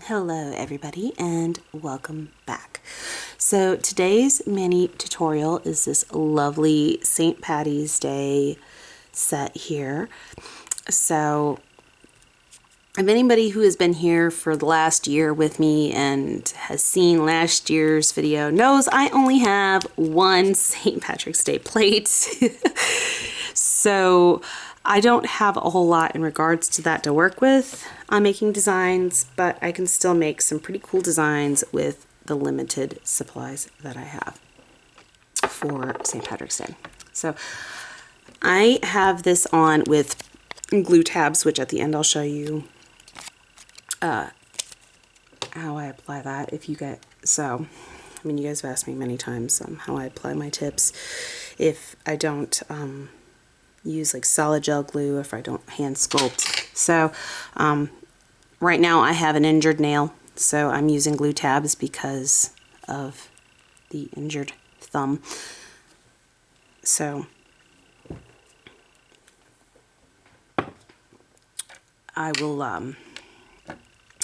Hello everybody and welcome back. So today's mini tutorial is this lovely St. Patty's Day set here. So if anybody who has been here for the last year with me and has seen last year's video knows I only have one St. Patrick's Day plate. So I don't have a whole lot in regards to that to work with on making designs, but I can still make some pretty cool designs with the limited supplies that I have for St. Patrick's Day. So I have this on with glue tabs, which at the end I'll show you how I apply that. If you get, so, I mean, you guys have asked me many times how I apply my tips. If I don't use like solid gel glue, if I don't hand sculpt. So right now I have an injured nail, so I'm using glue tabs because of the injured thumb. So I will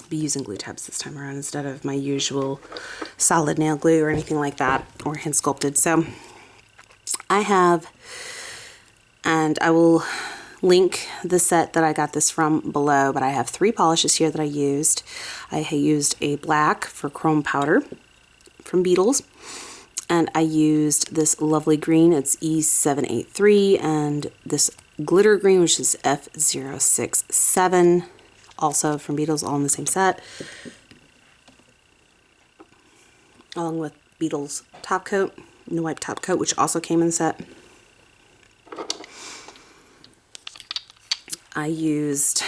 be using glue tabs this time around instead of my usual solid nail glue or anything like that, or hand sculpted. So I have, and I will link the set that I got this from below, but I have 3 polishes here that I used. I used a black for chrome powder from Beetles, and I used this lovely green, it's E783, and this glitter green, which is F067, also from Beetles, all in the same set, along with Beetles top coat, No Wipe top coat, which also came in the set. I used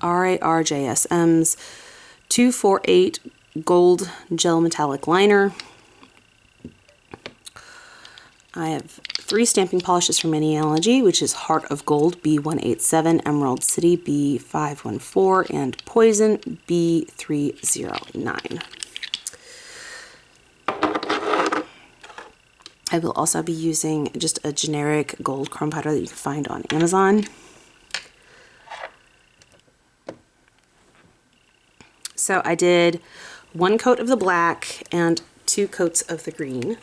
RARJSM's 248 gold gel metallic liner. I have 3 stamping polishes from Maniology, which is Heart of Gold B187, Emerald City B514, and Poison B309. I will also be using just a generic gold chrome powder that you can find on Amazon. So I did 1 coat of the black and 2 coats of the green.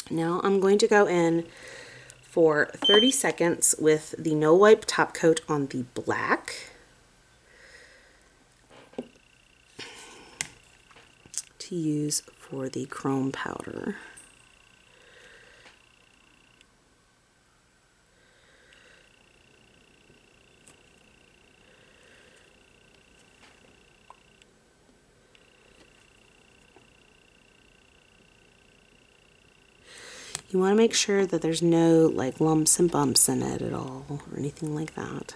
Now I'm going to go in for 30 seconds with the No Wipe top coat on the black to use for the chrome powder. You want to make sure that there's no like lumps and bumps in it at all or anything like that.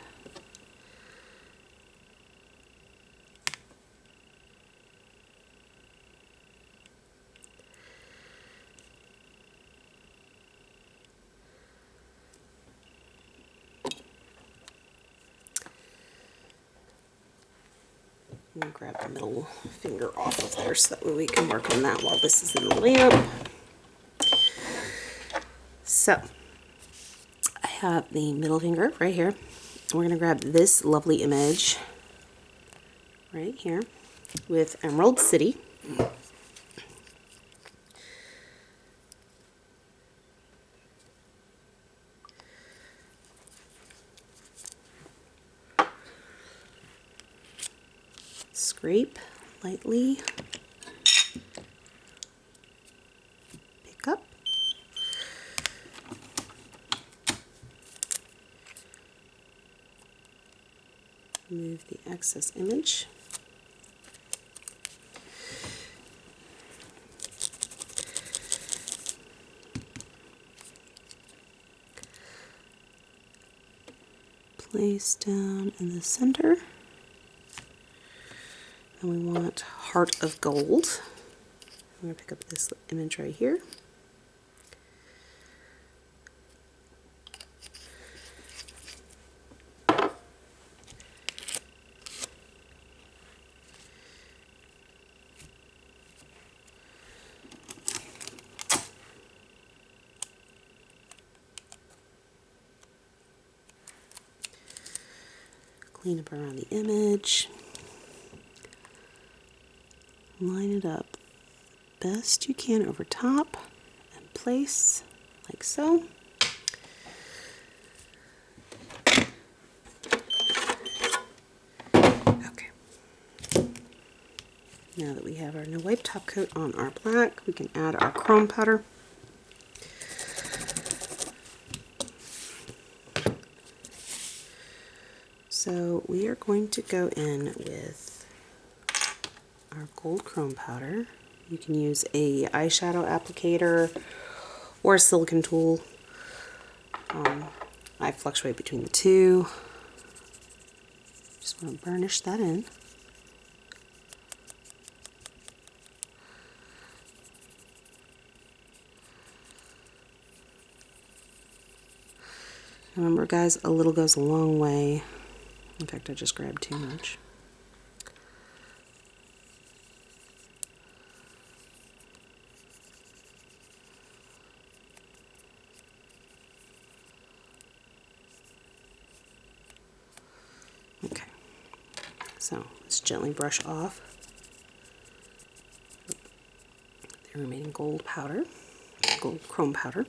I'm going to grab the middle finger off of there so that way we can work on that while this is in the lamp. So I have the middle finger right here. We're going to grab this lovely image right here with Emerald City. Scrape lightly. Pick up. Move the excess image. Place down in the center. And we want Heart of Gold. I'm going to pick up this image right here. clean up around the image. Line it up best you can over top and place like so. Okay. Now that we have our no wipe top coat on our black, we can add our chrome powder. So we are going to go in with our gold chrome powder. You can use a eyeshadow applicator or a silicone tool. I fluctuate between the two. Just want to burnish that in. Remember guys, a little goes a long way. In fact, I just grabbed too much. Okay, so let's gently brush off the remaining gold powder, gold chrome powder.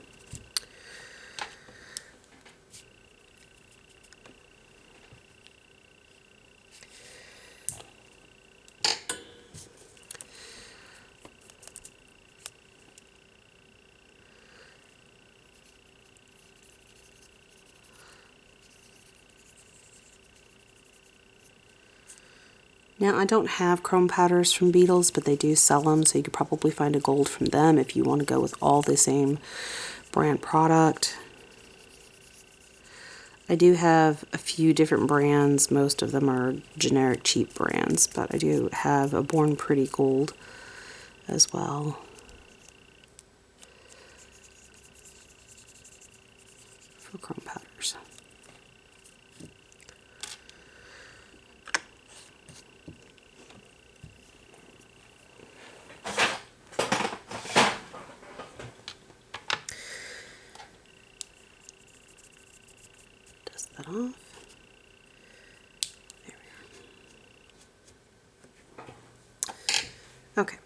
Now I don't have chrome powders from Beetles, but they do sell them, so you could probably find a gold from them if you want to go with all the same brand product. I do have a few different brands. Most of them are generic cheap brands, but I do have a Born Pretty Gold as well. For chrome powders. Dust that off. There we are. Okay.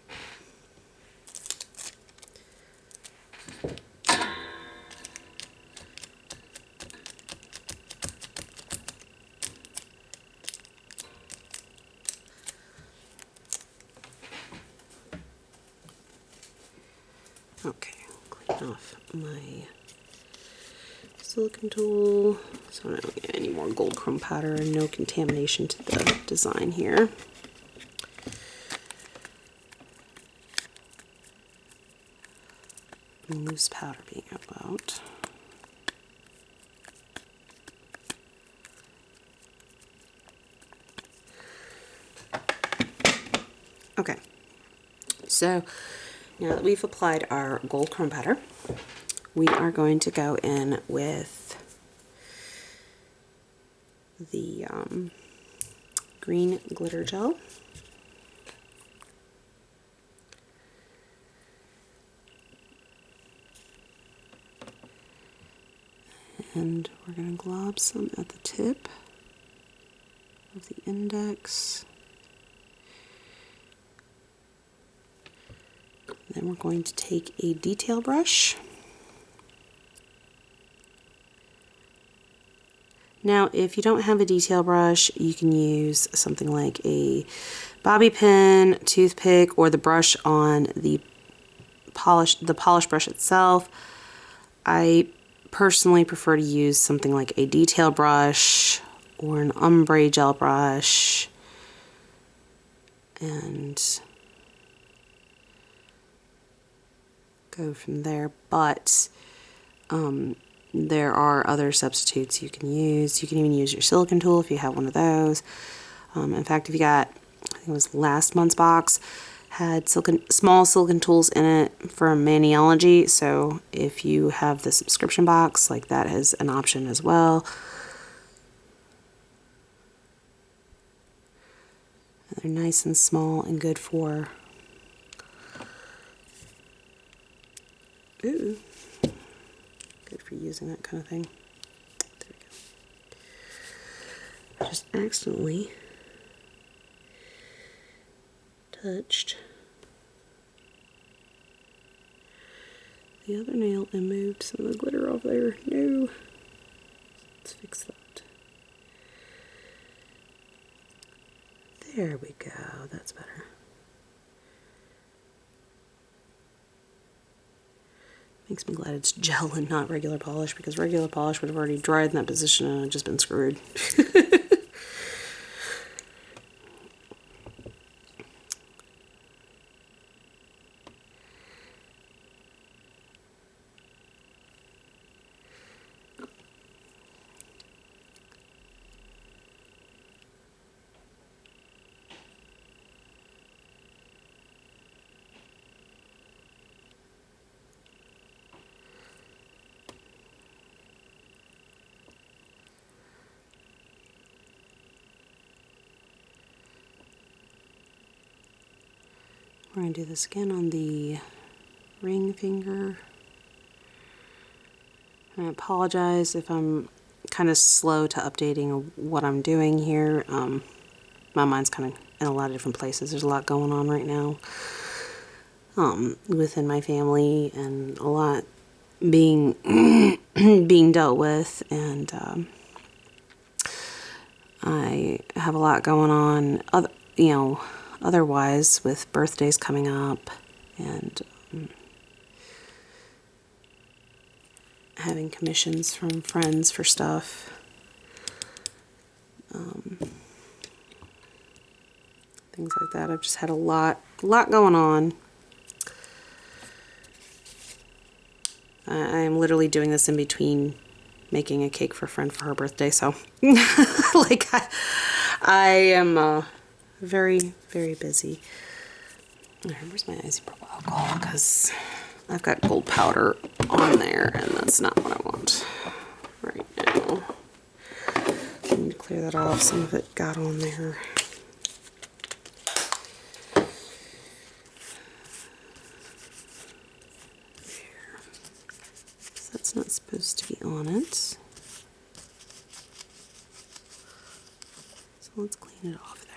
Okay, clean off my silicone tool so I don't get any more gold chrome powder and no contamination to the design here. And loose powder being about. Okay, so now that we've applied our gold chrome powder, we are going to go in with the green glitter gel. And we're going to glob some at the tip of the index. Then we're going to take a detail brush. Now, if you don't have a detail brush, you can use something like a bobby pin, toothpick, or the brush on the polish brush itself. I personally prefer to use something like a detail brush or an ombre gel brush, and go from there. But there are other substitutes you can use. You can even use your silicone tool if you have one of those. In fact, if you got, I think it was last month's box, had small silicone tools in it for Maniology, so if you have the subscription box, like, that is an option as well. They're nice and small and good for good for using that kind of thing. There we go. just accidentally touched the other nail and moved some of the glitter off there. No. Let's fix that. There we go. That's better. Makes me glad it's gel and not regular polish, because regular polish would have already dried in that position and I'd just been screwed. We're going to do this again on the ring finger. I apologize if I'm kind of slow to updating what I'm doing here. My mind's kind of in a lot of different places. There's a lot going on right now within my family, and a lot being being dealt with, and I have a lot going on, otherwise, with birthdays coming up, and having commissions from friends for stuff. Things like that. I've just had a lot going on. I am literally doing this in between making a cake for a friend for her birthday, so like I am very, very busy. Where's my isopropyl alcohol? Because I've got gold powder on there, and that's not what I want right now. I need to clear that off. Some of it got on there. That's not supposed to be on it. So let's clean it off there.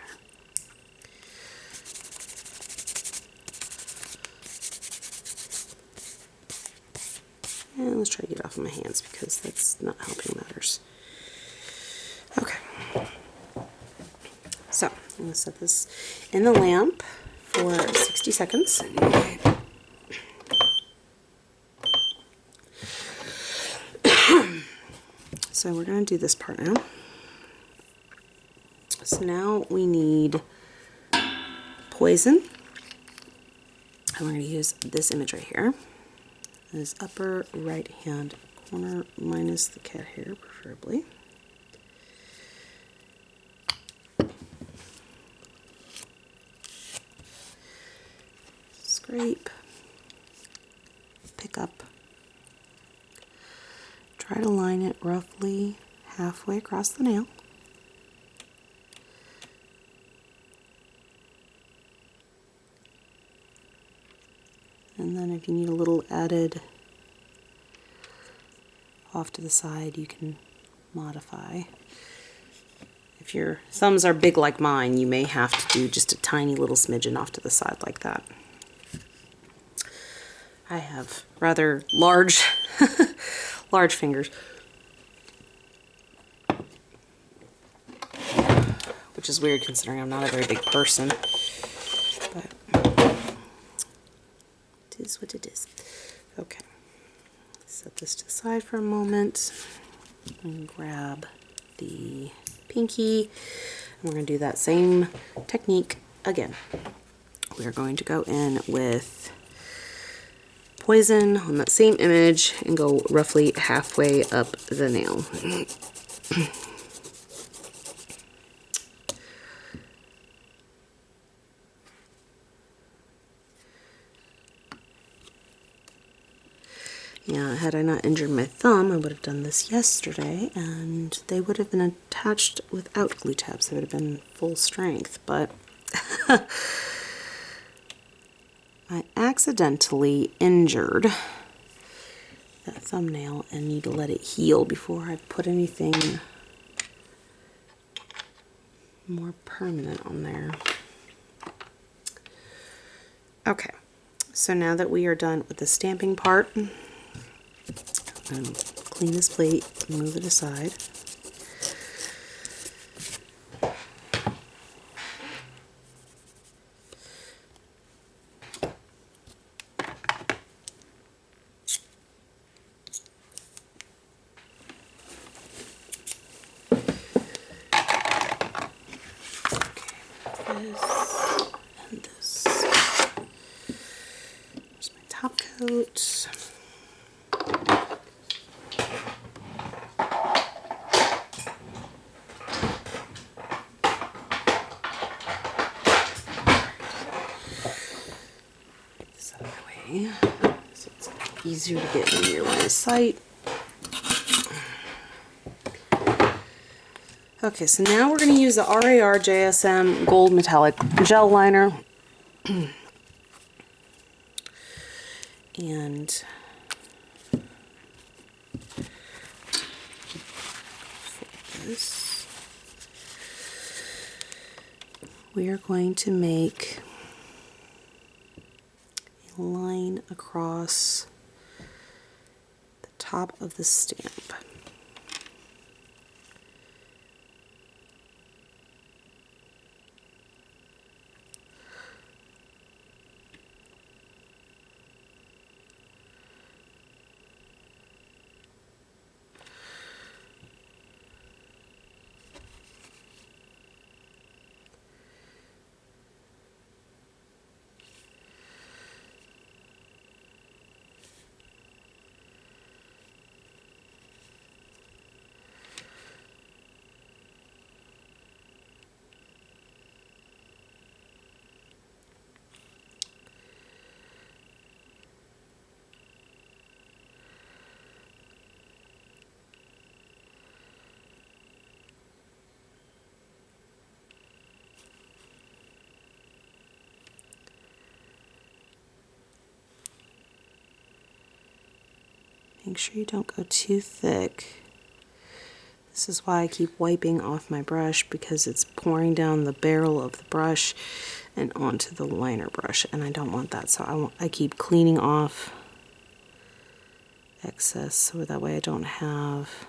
And let's try to get it off of my hands, because that's not helping matters. Okay. So I'm going to set this in the lamp for 60 seconds. So we're going to do this part now. So now we need poison. And we're going to use this image right here. This upper right hand corner, minus the cat hair preferably. Scrape. Pick up. Try to line it roughly halfway across the nail. And then if you need a little added off to the side, you can modify. If your thumbs are big like mine, you may have to do just a tiny little smidgen off to the side like that. I have rather large large fingers, which is weird considering I'm not a very big person, but it is what it is. Okay, set this to the side for a moment and grab the pinky, and we're going to do that same technique again. We're going to go in with poison on that same image and go roughly halfway up the nail. Yeah, had I not injured my thumb, I would have done this yesterday, and they would have been attached without glue tabs. They would have been full strength, but I accidentally injured that thumbnail and need to let it heal before I put anything more permanent on there. Okay, so now that we are done with the stamping part, I'm going to clean this plate and move it aside. This and this. Here's my top coat. Get this out of my way so it's easier to get in your line of sight. Okay, so now we're going to use the RAR JSM Gold Metallic Gel Liner. And for this, we are going to make a line across the top of the stamp. Make sure you don't go too thick. This is why I keep wiping off my brush, because it's pouring down the barrel of the brush and onto the liner brush, and I don't want that, so I keep cleaning off excess so that way I don't have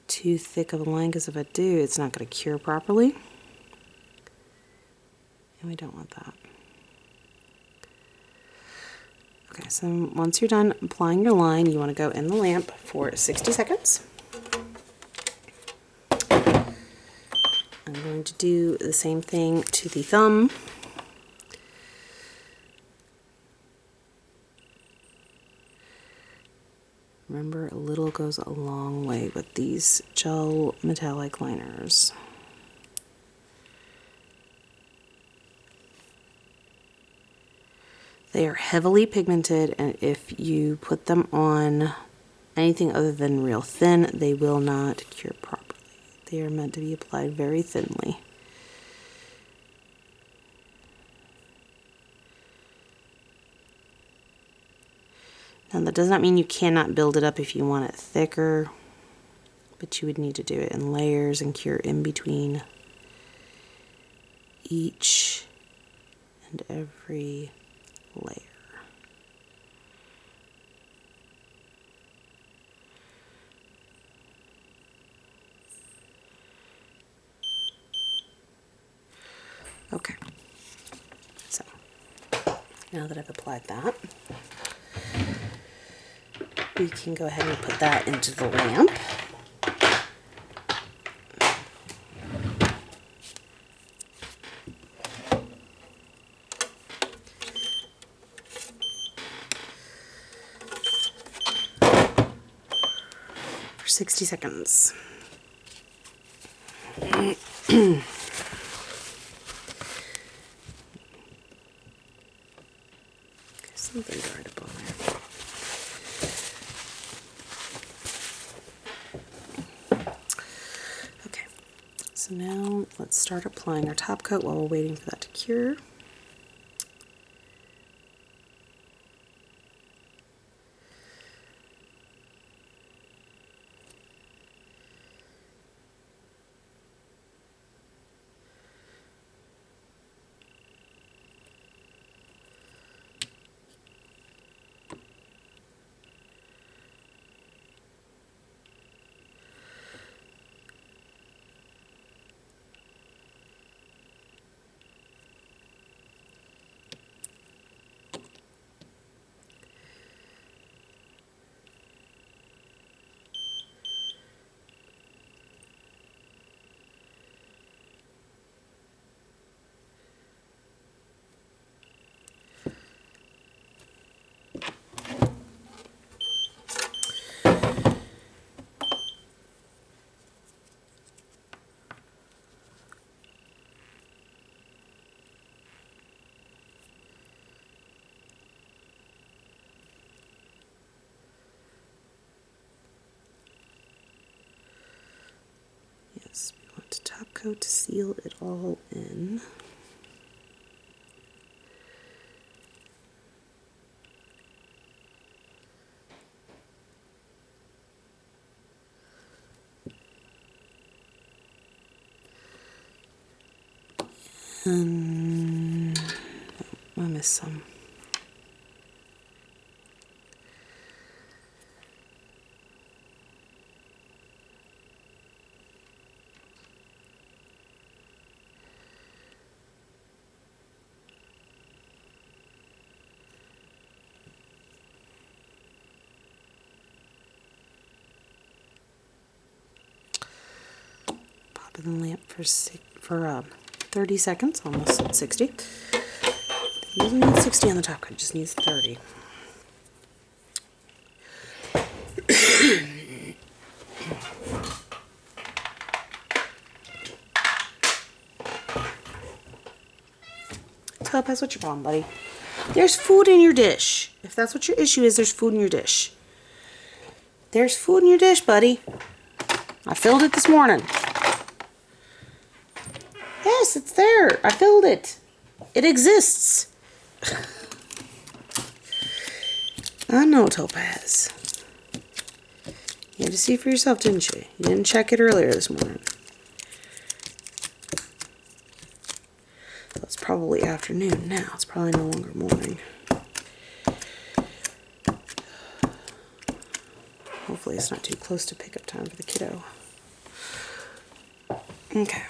too thick of a line, because if I do, it's not going to cure properly, and we don't want that. Okay, so once you're done applying your line, you want to go in the lamp for 60 seconds. I'm going to do the same thing to the thumb. Remember, a little goes a long way with these gel metallic liners. They are heavily pigmented, and if you put them on anything other than real thin, they will not cure properly. They are meant to be applied very thinly. Now that does not mean you cannot build it up if you want it thicker, but you would need to do it in layers and cure in between each and every layer. Okay, so now that I've applied that, we can go ahead and put that into the lamp. For 60 seconds. Something dried up on there. Okay, so now let's start applying our top coat while we're waiting for that to cure. to top coat to seal it all in. I missed some. Pop in the lamp for 30 seconds, almost at 60. It doesn't need 60 on the top coat, it just needs 30. Topaz, what's your problem, buddy? There's food in your dish. If that's what your issue is, there's food in your dish. There's food in your dish, buddy. I filled it this morning. Yes, it's there. I filled it. It exists. I know, Topaz. You had to see for yourself, didn't you? You didn't check it earlier this morning. So it's probably afternoon now. It's probably no longer morning. Hopefully it's not too close to pickup time for the kiddo. Okay.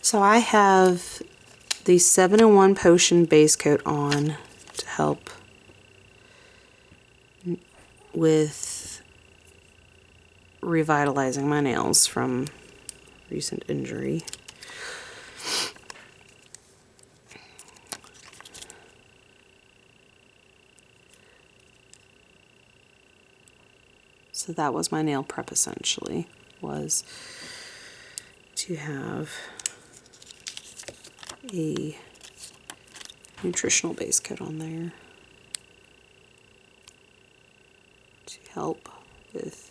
So I have the 7-in-1 Potion base coat on to help with revitalizing my nails from recent injury. So that was my nail prep essentially, was to have a nutritional base coat on there to help with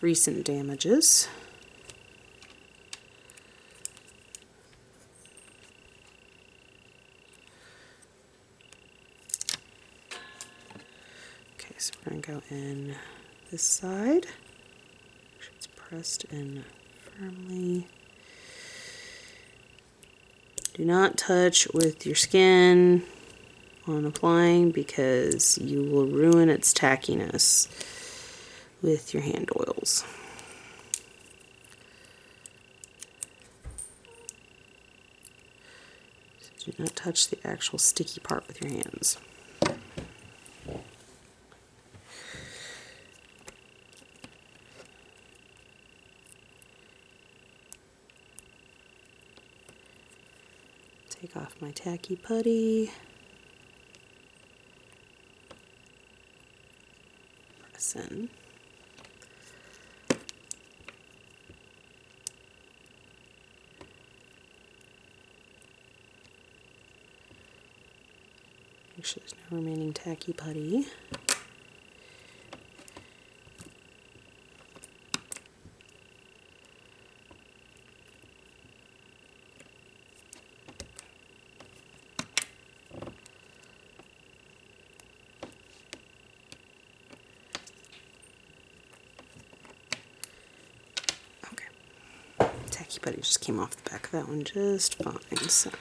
recent damages. Okay, so we're going to go in this side. Make sure it's pressed in firmly. Do not touch with your skin on applying because you will ruin its tackiness with your hand oils. So do not touch the actual sticky part with your hands. Take off my tacky putty. Press in. Make sure there's no remaining tacky putty. Tacky putty just came off the back of that one just fine, so.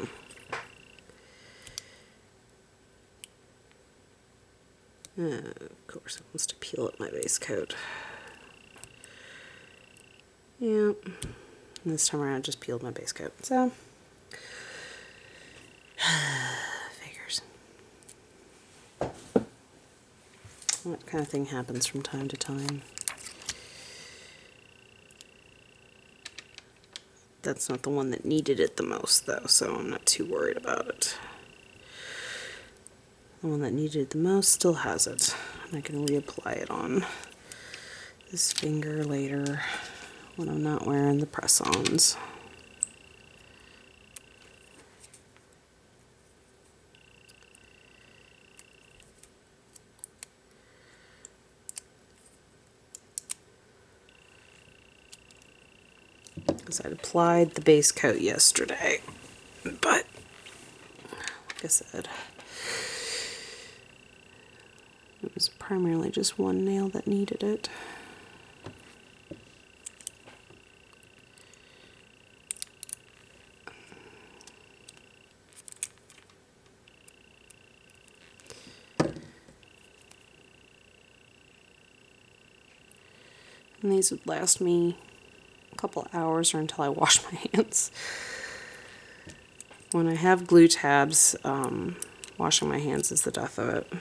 Of course, it wants to peel up my base coat. Yep. And this time around, I just peeled my base coat, so. Figures. That kind of thing happens from time to time. That's not the one that needed it the most, though, so I'm not too worried about it. The one that needed it the most still has it. And I can reapply it on this finger later when I'm not wearing the press-ons. Because I'd applied the base coat yesterday, but like I said, it was primarily just one nail that needed it. And these would last me a couple hours or until I wash my hands. When I have glue tabs, washing my hands is the death of it.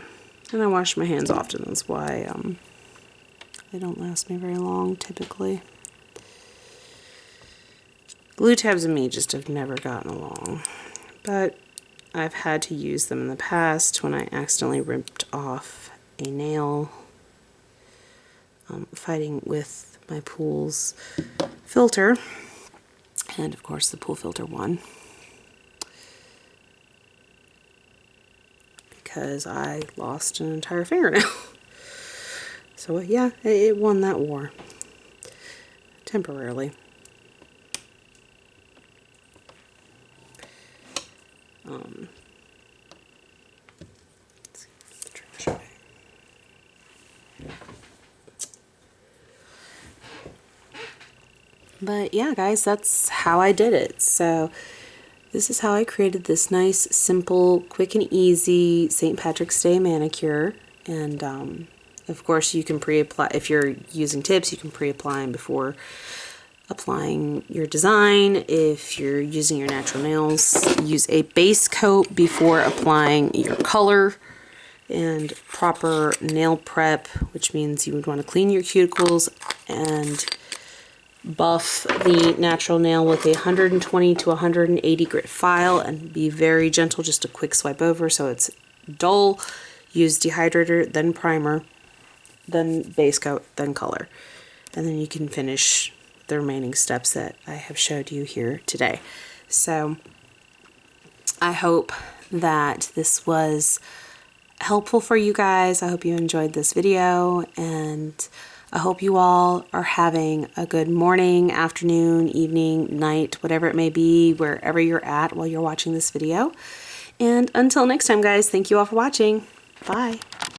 And I wash my hands often, that's why they don't last me very long typically. Glue tabs and me just have never gotten along. But I've had to use them in the past when I accidentally ripped off a nail fighting with my pool's filter, and of course the pool filter won because I lost an entire fingernail. So yeah, it won that war temporarily. Let's see, the trash bag. But yeah, guys, that's how I did it. So this is how I created this nice, simple, quick and easy St. Patrick's Day manicure. And of course you can pre-apply, if you're using tips, you can pre-apply them before applying your design. If you're using your natural nails, use a base coat before applying your color. And proper nail prep, which means you would want to clean your cuticles and buff the natural nail with a 120 to 180 grit file and be very gentle, just a quick swipe over so it's dull. Use dehydrator, then primer, then base coat, then color. And then you can finish the remaining steps that I have showed you here today. So I hope that this was helpful for you guys. I hope you enjoyed this video, and I hope you all are having a good morning, afternoon, evening, night, whatever it may be, wherever you're at while you're watching this video. And until next time, guys, thank you all for watching. Bye.